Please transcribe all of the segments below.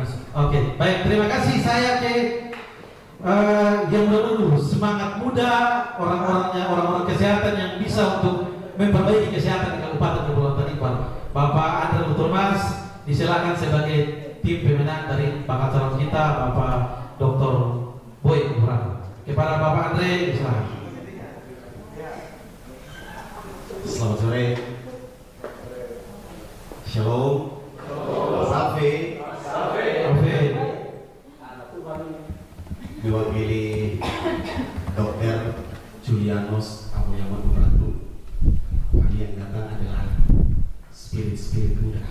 kasih. Oke, baik, terima kasih. Saya ke yang dulu semangat muda, orang-orang kesehatan yang bisa untuk memperbaiki kesehatan di Kabupaten Kepulauan Tanimbar. Bapak Andre Dr. Mas disilakan sebagai tim pemenang dari bakal calon kita, Bapak Dr. Boy Kuburan. Kepada Bapak Andre, disilakan. Selamat sore. Shalom. Salve. Mewakili Dr. Julianus Aboyaman Membantu. Kami yang datang adalah spirit muda.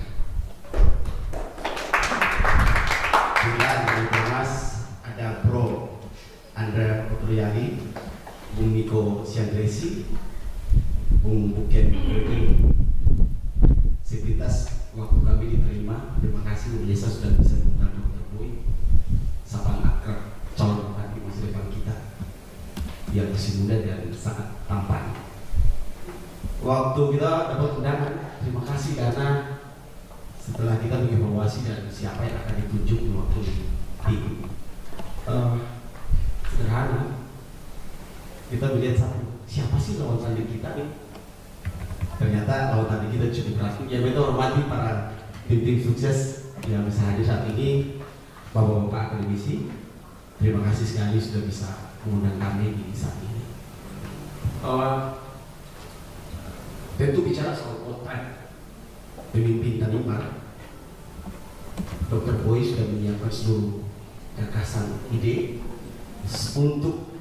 Kemudian dari Mas ada Bro Andrea Potriani, Bung Niko Siandresi, Bung Buken Bergen. Sekuritas waktu kami diterima. Terima kasih Bu Desa sudah bisa mengundang Dr. Boy, sapang akrab calon bupati masa depan kita yang masih muda dan sangat tampan. Waktu kita dapat undangan, terima kasih karena setelah kita mengevaluasi dan siapa yang akan ditunjuk mewakili tim, sederhana kita melihat siapa sih lawan tanding kita nih. Ternyata lawan tanding kita cukup berat. Ya, kita hormati para tim sukses yang bisa hadir saat ini, bapak-bapak akademisi. Terima kasih sekali sudah bisa mengundang kami di saat ini. Tentu bicara soal potret pemimpin Tanimbar, Dr. Boy sudah menyiapkan seluruh gagasan ide untuk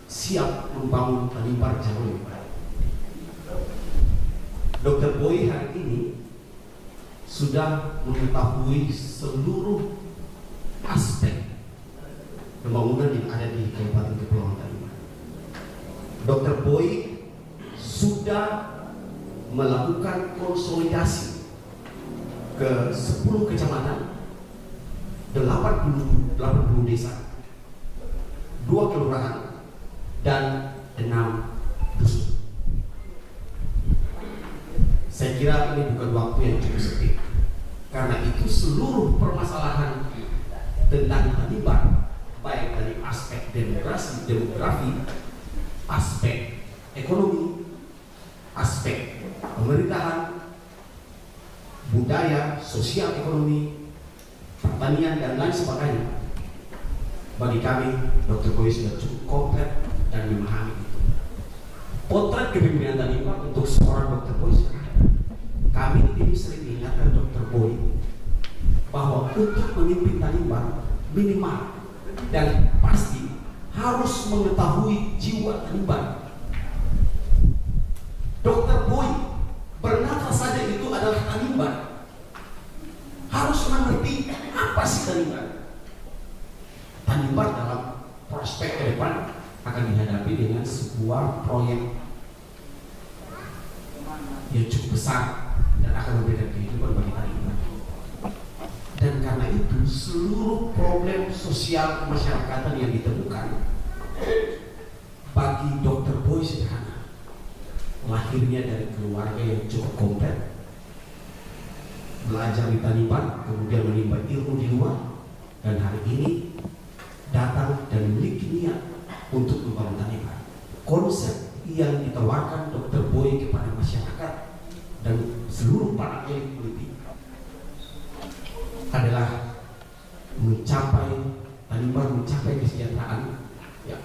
siap membangun Tanimbar jauh lebih baik. Dr. Boy hari ini sudah mengetahui seluruh aspek pembangunan yang ada di Kabupaten Kepulauan Tanimbar. Dr. Boy sudah melakukan konsolidasi ke 10 kecamatan, 80 desa, 2 kelurahan, dan 6 dusun. Saya kira ini bukan waktu yang cukup sempit. Karena itu seluruh permasalahan tentang Tanimbar, baik dari aspek demografi, aspek ekonomi, aspek pemerintahan, budaya, sosial ekonomi, pertanian, dan lain sebagainya. Bagi kami, Dr. Boy sudah cukup komplit dan memahami itu. Potret kepemimpinan Tanimbar untuk seorang Dr. Boy sudah ada. Kami ini sering mengingatkan Dr. Boy bahwa untuk memimpin Tanimbar minimal dan pasti harus mengetahui jiwa Tanimbar. Dr. Boy bernafas saja itu adalah Tanimbar. Harus mengerti apa sih Tanimbar. Tanimbar dalam prospek ke depan akan dihadapi dengan sebuah proyek yang cukup besar dan akan memberikan kehidupan bagi Tanimbar. Dan karena itu seluruh problem sosial kemasyarakatan yang ditemukan bagi Dr. Boy sederhana. Lahirnya dari keluarga yang cukup komplit, belajar di Tanimbar, kemudian menimba ilmu di luar, dan hari ini datang dan memiliki niat untuk membangun Tanimbar. Konsep yang ditawarkan Dr. Boy kepada masyarakat dan seluruh para elit politik adalah Tanimbar mencapai kesejahteraan, ya,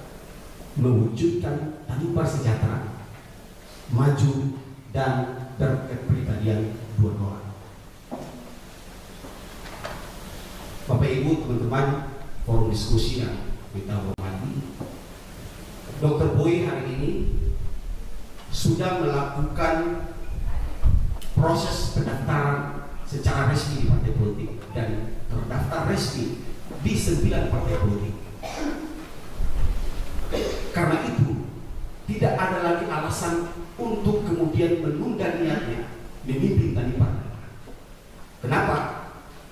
mewujudkan Tanimbar sejahtera, maju, dan berkepribadian dua orang. Bapak Ibu, teman-teman, forum diskusi yang kita hormati, Dr. Boy hari ini sudah melakukan proses pendaftaran secara resmi di partai politik dan terdaftar resmi di 9 partai politik. Karena itu tidak ada lagi alasan untuk kemudian menunda niatnya memimpin Tanimbar. Kenapa?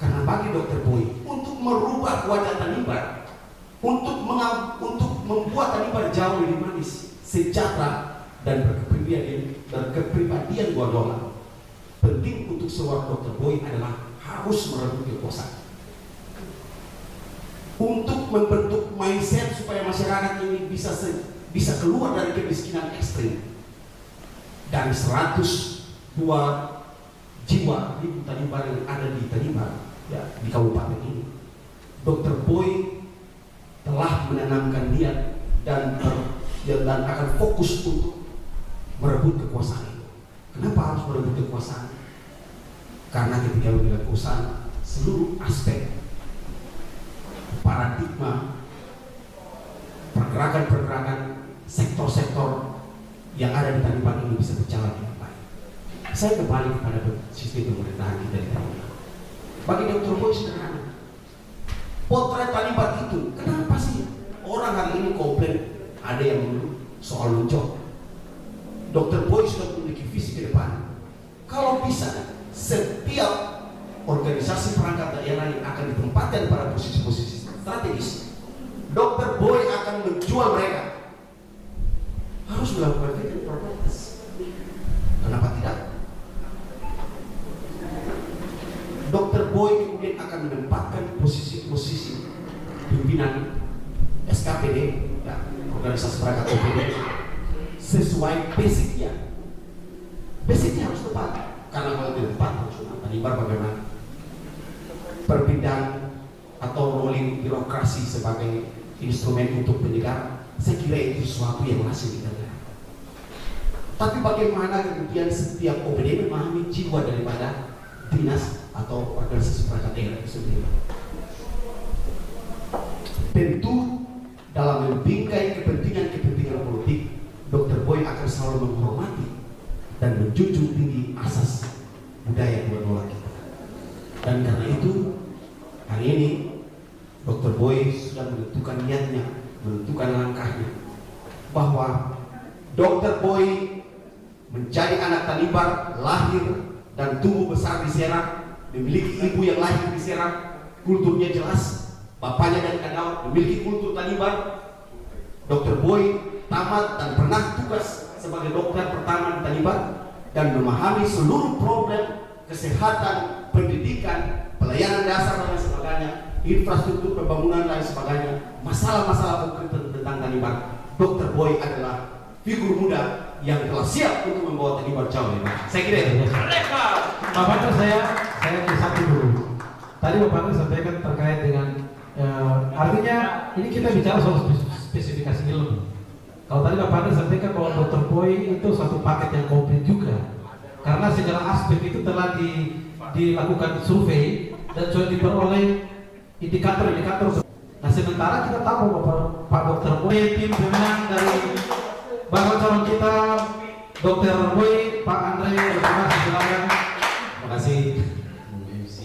Karena bagi Dr. Boy untuk merubah wajah Tanimbar, untuk membuat Tanimbar jauh lebih manis, sejahtera, dan berkepribadian dua-duanya, penting untuk seorang Dr. Boy adalah harus merebut kekuasaan. untuk membentuk mindset supaya masyarakat ini bisa keluar dari kemiskinan ekstrim. Dan 102 jiwa ribu Tanimbar yang ada di Tanimbar, ya, di kabupaten ini, Dr. Boy telah menanamkan niat dan akan fokus untuk merebut kekuasaan itu. Kenapa harus merebut kekuasaan? Karena ketika membela kekuasaan, seluruh aspek paradigma pergerakan-pergerakan sektor-sektor yang ada di Tanimbar ini bisa berjalan dengan baik. Saya kembali kepada sistem pemerintahan kita di Tanimbar. Bagi Dr. Boy sederhana. Potret Tanimbar itu, kenapa sih orang hari ini komplain ada yang mengeluh soal luncok? Dr. Boy sudah memiliki visi ke depan. Kalau bisa, setiap organisasi perangkat daerah yang akan ditempatkan pada posisi-posisi strategis, Dr. Boy akan menjual mereka. Harus melakukan fit and proper test. Kenapa tidak? Dr. Boy kemudian akan menempatkan posisi-posisi pimpinan SKPD, ya, organisasi perangkat OPD, sesuai basicnya. Basicnya harus tepat. Karena kalau tidak tepat, Tanimbar bagaimana? Perpindahan atau rolling birokrasi sebagai instrumen untuk penyegar, saya kira itu sesuatu yang masih dikenal. Tapi bagaimana kemudian setiap OPD memahami jiwa daripada dinas atau organisasi perangkat daerah itu sendiri? Tentu dalam membingkai kepentingan politik, Dr. Boy akan selalu menghormati dan menjunjung tinggi asas budaya dua kita. Dan karena itu, hari ini Dr. Boy sudah menentukan niatnya, menentukan langkahnya, bahwa Dr. Boy menjadi anak Tanimbar, lahir dan tumbuh besar di Serang, memiliki ibu yang lahir di Serang, kulturnya jelas, bapaknya dari Kandau, memiliki kultur Tanimbar. Dr. Boy tamat dan pernah tugas sebagai dokter pertama di Tanimbar dan memahami seluruh problem kesehatan, pendidikan, pelayanan dasar dan sebagainya, infrastruktur pembangunan dan sebagainya, masalah-masalah konkret tentang Tanimbar. Dr. Boy adalah figur muda yang telah siap untuk membawa Tanimbar jauh lebih baik. Saya kira itu. Pak Pandra, saya ke satu dulu. Tadi Pak Pandra sampaikan terkait dengan artinya ini kita bicara soal spesifikasi ilmu. Kalau tadi Pak Pandra sampaikan bahwa Dr. Boy itu satu paket yang komplit juga, karena segala aspek itu telah dilakukan survei dan sudah diperoleh indikator-indikator. Nah, sementara kita tahu bahwa Pak Dr. Boy, tim pemenang dari bakal calon kita Dr. Boy, Pak Andre, terima kasih, silakan. Terima kasih, Bung MC.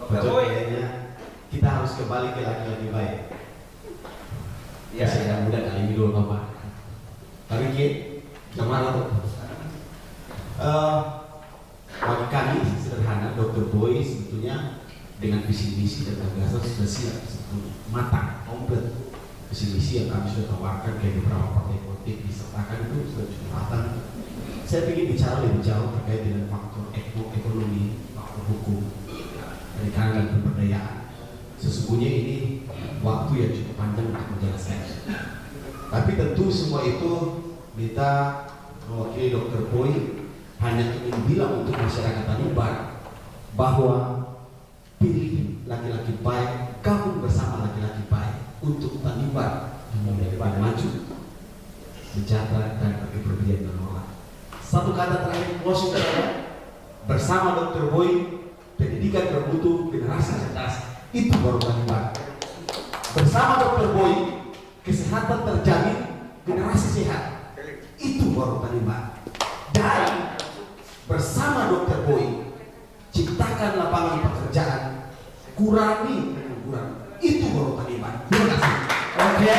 Kayaknya kita harus kembali ke laki-laki baik. Ya, saya muda kali ini dulu Bapak. Tapi gimana tuh? Bagi kami sederhana, Dr. Boy sebetulnya dengan visi misi dan gagasan sudah siap, sebetulnya matang, komplit. Visi misi yang kami sudah tawarkan ke beberapa partai politik disertakan itu sudah cukup matang. Saya ingin bicara lebih jauh terkait dengan faktor ekonomi, faktor hukum, perikanan dan pemberdayaan. Sesungguhnya ini waktu yang cukup panjang untuk menjelaskan. Tapi tentu semua itu kita mewakili Dr. Boy hanya ingin bilang untuk masyarakat Tanimbar bahwa pilih laki-laki baik, gabung bersama laki-laki baik untuk Tanimbar menjadi maju, sejahtera dan berkepribadian dan orang. Satu kata terakhir closing adalah bersama Dr. Boy, pendidikan bermutu, generasi cerdas, itu baru Tanimbar. Bersama Dr. Boy, kesehatan terjamin, generasi sehat, itu baru Tanimbar. Dan bersama Dr. Boy, ciptakan lapangan pekerjaan, kurangi pengangguran, itu baru Tanimbar. Terima kasih. Oke.